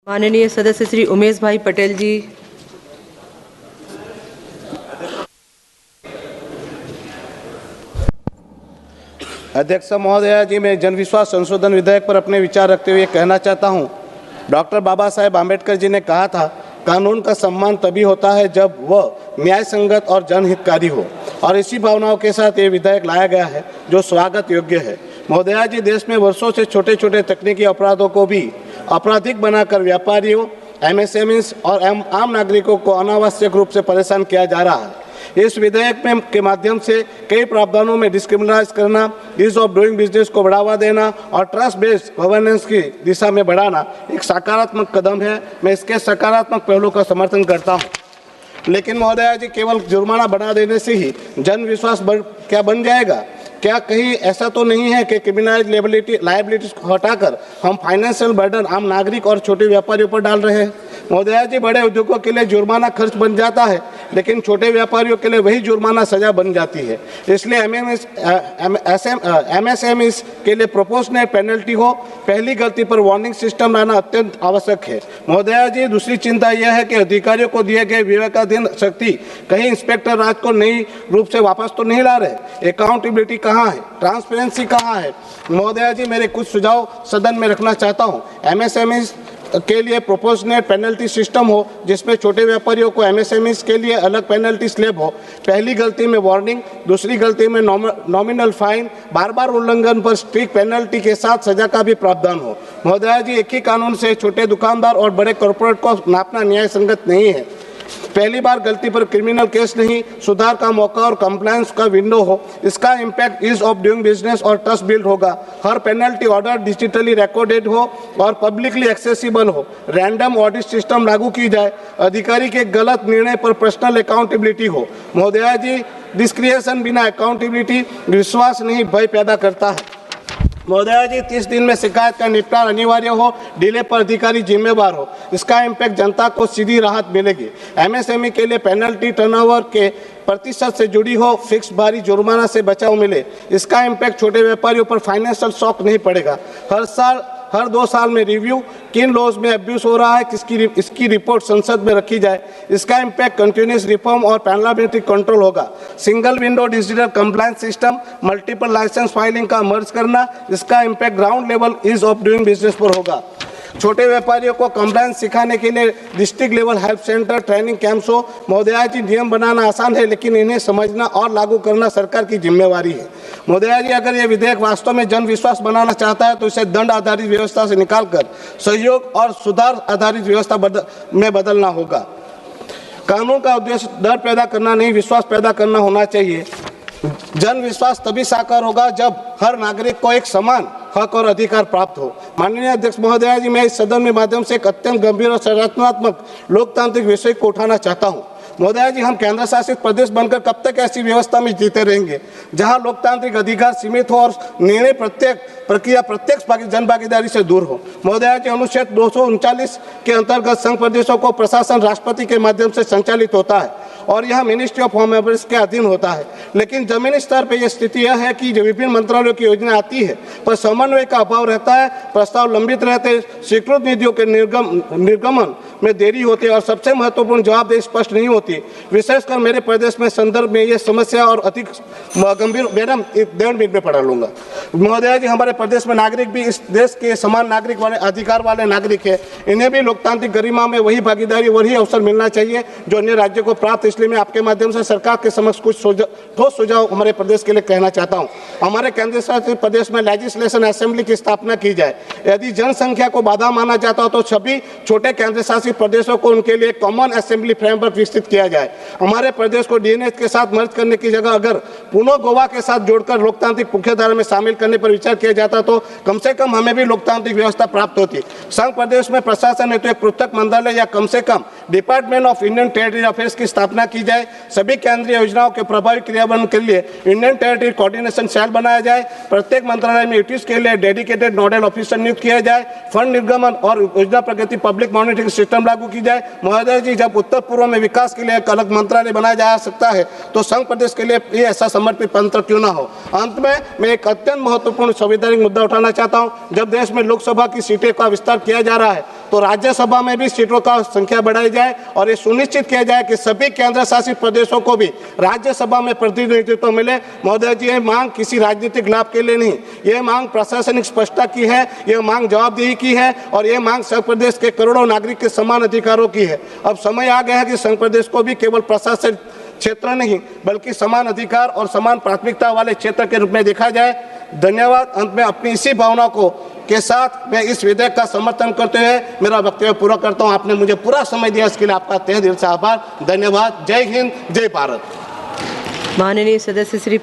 माननीय सदस्य श्री उमेश भाई पटेल जी। अध्यक्ष महोदया जी, मैं जनविश्वास संशोधन विधेयक पर अपने विचार रखते हुए कहना चाहता हूं, डॉक्टर बाबा साहेब आम्बेडकर जी ने कहा था, कानून का सम्मान तभी होता है जब वह न्याय संगत और जनहितकारी हो, और इसी भावनाओं के साथ ये विधेयक लाया गया है जो स्वागत योग्य है। महोदया जी, देश में वर्षों से छोटे छोटे तकनीकी अपराधों को भी आपराधिक बनाकर व्यापारियों, एमएसएमईज और आम नागरिकों को अनावश्यक रूप से परेशान किया जा रहा है। इस विधेयक में के माध्यम से कई प्रावधानों में डिस्क्रिमिनाइज करना, ईज ऑफ डूइंग बिजनेस को बढ़ावा देना और ट्रस्ट बेस्ड गवर्नेंस की दिशा में बढ़ाना एक सकारात्मक कदम है। मैं इसके सकारात्मक पहलू का समर्थन करता हूं। लेकिन महोदया जी, केवल जुर्माना बढ़ा देने से ही जन विश्वास क्या बन जाएगा? क्या कहीं ऐसा तो नहीं है कि क्रिमिनल लायबिलिटीज को हटाकर हम फाइनेंशियल बर्डन आम नागरिक और छोटे व्यापारियों पर डाल रहे हैं? महोदया जी, बड़े उद्योगों के लिए जुर्माना खर्च बन जाता है, लेकिन छोटे व्यापारियों के लिए वही जुर्माना सजा बन जाती है। इसलिए एमएसएमईज के लिए प्रोपोर्शनेट पेनल्टी हो, पहली गलती पर वार्निंग सिस्टम लाना अत्यंत आवश्यक है। महोदया जी, दूसरी चिंता यह है कि अधिकारियों को दिए गए विवेकाधीन शक्ति कहीं इंस्पेक्टर राज को नई रूप से वापस तो नहीं ला रहे। अकाउंटेबिलिटी कहाँ है? ट्रांसपेरेंसी कहाँ है? महोदया जी, मेरे कुछ सुझाव सदन में रखना चाहता हूँ। एमएसएमईज के लिए प्रोपोर्शनेट पेनल्टी सिस्टम हो, जिसमें छोटे व्यापारियों को एमएसएमईज के लिए अलग पेनल्टी स्लैब हो। पहली गलती में वार्निंग, दूसरी गलती में नॉमिनल फाइन, बार बार उल्लंघन पर स्ट्रिक्ट पेनल्टी के साथ सजा का भी प्रावधान हो। महोदया जी, एक ही कानून से छोटे दुकानदार और बड़े कॉर्पोरेट को नापना न्याय संगत नहीं है। पहली बार गलती पर क्रिमिनल केस नहीं, सुधार का मौका और कंप्लायंस का विंडो हो। इसका impact ease of doing business और ट्रस्ट बिल्ड होगा। हर पेनल्टी ऑर्डर डिजिटली रिकॉर्डेड हो और पब्लिकली एक्सेसिबल हो। रैंडम ऑडिट सिस्टम लागू की जाए। अधिकारी के गलत निर्णय पर पर्सनल अकाउंटेबिलिटी हो। महोदया जी, डिस्क्रिएशन बिना अकाउंटेबिलिटी विश्वास नहीं, भय पैदा करता है। महोदया जी, 30 दिन में शिकायत का निपटान अनिवार्य हो, डिले पर अधिकारी जिम्मेवार हो। इसका इम्पैक्ट जनता को सीधी राहत मिलेगी। एमएसएमई के लिए पेनल्टी टर्नओवर के प्रतिशत से जुड़ी हो, फिक्स भारी जुर्माना से बचाव मिले। इसका इम्पैक्ट छोटे व्यापारियों पर फाइनेंशियल शॉक नहीं पड़ेगा। हर 2 साल में रिव्यू, किन लॉज में अब्यूज हो रहा है, इसकी रिपोर्ट संसद में रखी जाए। इसका इम्पैक्ट कंटिन्यूस रिफॉर्म और पार्लियामेंट्री कंट्रोल होगा। Single window digital compliance system, multiple license filing का मर्ज करना, इसका impact ground level ease of doing business पर होगा। छोटे व्यापारियों को कंप्लायंस सिखाने के लिए district level help centre, training camps हो। महोदया जी, नियम बनाना आसान है, लेकिन इन्हें समझना और लागू करना सरकार की जिम्मेवारी है। महोदया जी, अगर ये विधेयक वास्तव में जन विश्वास बनाना चाहता है तो इसे दंड आधारित व्यवस्था से निकालकर सहयोग और सुधार आधारित व्यवस्था में बदलना होगा। कानून का उद्देश्य डर पैदा करना नहीं, विश्वास पैदा करना होना चाहिए। जन विश्वास तभी साकार होगा जब हर नागरिक को एक समान हक और अधिकार प्राप्त हो। माननीय अध्यक्ष महोदया जी, मैं इस सदन के माध्यम से एक अत्यंत गंभीर और संरचनात्मक लोकतांत्रिक विषय को उठाना चाहता हूँ। महोदया जी, हम केंद्र शासित प्रदेश बनकर कब तक ऐसी व्यवस्था में जीते रहेंगे जहां लोकतांत्रिक अधिकार सीमित हो और निर्णय प्रक्रिया प्रत्यक्ष जन भागीदारी से दूर हो? महोदया जी, अनुच्छेद 239 के अंतर्गत संघ प्रदेशों को प्रशासन राष्ट्रपति के माध्यम से संचालित होता है और यह मिनिस्ट्री ऑफ होम अफेयर्स के अधीन होता है। लेकिन जमीनी स्तर पर यह स्थिति यह है कि जो विभिन्न मंत्रालयों की योजना आती है पर समन्वय का अभाव रहता है, प्रस्ताव लंबित रहते, स्वीकृत निधियों के निर्गमन में देरी होती है और सबसे महत्वपूर्ण जवाबदेही स्पष्ट नहीं होती। विशेषकर मेरे प्रदेश में संदर्भ में ये समस्या और अधिक गंभीर। मैडम, 1.5 मिनट में पढ़ा लूंगा। महोदया जी, हमारे प्रदेश में नागरिक भी इस देश के समान नागरिक वाले अधिकार वाले नागरिक है। इन्हें भी लोकतांत्रिक गरिमा में वही भागीदारी, वही अवसर मिलना चाहिए जो अन्य राज्यों को प्राप्त। इसलिए मैं आपके माध्यम से सरकार के समक्ष कुछ ठोस सुझाव हमारे प्रदेश के लिए कहना चाहता हूँ। हमारे केंद्र शासित प्रदेश में लेजिस्लेशन असेंबली की स्थापना की जाए। यदि जनसंख्या को बाधा माना जाता हो तो सभी छोटे केंद्र शासित प्रदेशों को उनके लिए कॉमन असेंबली फ्रेमवर्क विकसित किया जाए। हमारे प्रदेश को डीएनए के साथ मर्ज करने की जगह अगर पुनः गोवा के साथ जोड़कर लोकतांत्रिक मुख्यधारा में शामिल करने पर विचार किया जाता तो कम से कम हमें भी लोकतांत्रिक व्यवस्था प्राप्त होती। संघ प्रदेश में प्रशासन हेतु एक पृथक मंत्रालय या कम से कम department of Indian territory affairs की स्थापना की जाए। सभी केंद्रीय योजनाओं के प्रभावी क्रियान्वयन के लिए इंडियन टेरिटरी कोऑर्डिनेशन सेल बनाया जाए। प्रत्येक मंत्रालय में यूटीज के लिए डेडिकेटेड नोडल ऑफिसर नियुक्त किया जाए। फंड निर्गमन और योजना प्रगति पब्लिक मॉनिटरिंग सिस्टम लागू की जाए। महोदय जी, जब उत्तर पूर्व में विकास के लिए एक अलग मंत्रालय बनाया जा सकता है तो संघ प्रदेश के लिए ये ऐसा समर्पित मंत्र क्यों ना हो? अंत में मैं एक अत्यंत महत्वपूर्ण संवैधानिक एक मुद्दा उठाना चाहता हूं। जब देश में लोकसभा की सीटें का विस्तार किया जा रहा है तो राज्यसभा में भी सीटों का संख्या बढ़ाई जाए और ये सुनिश्चित किया जाए कि सभी केंद्र शासित प्रदेशों को भी राज्यसभा में प्रतिनिधित्व मिले। महोदय जी, ये मांग किसी राजनीतिक लाभ के लिए नहीं, ये मांग प्रशासनिक स्पष्टता की है, ये मांग जवाबदेही की है और ये मांग संघ प्रदेश के करोड़ों नागरिक के समान अधिकारों की है। अब समय आ गया है कि संघ प्रदेश को भी केवल प्रशासन क्षेत्र नहीं बल्कि समान अधिकार और समान प्राथमिकता वाले क्षेत्र के रूप में देखा जाए। धन्यवाद। अंत में अपनी इसी भावना को के साथ मैं इस विधेयक का समर्थन करते हुए मेरा वक्तव्य पूरा करता हूं। आपने मुझे पूरा समय दिया, इसके लिए आपका तहे दिल से आभार। धन्यवाद। जय हिंद, जय भारत। माननीय सदस्य श्री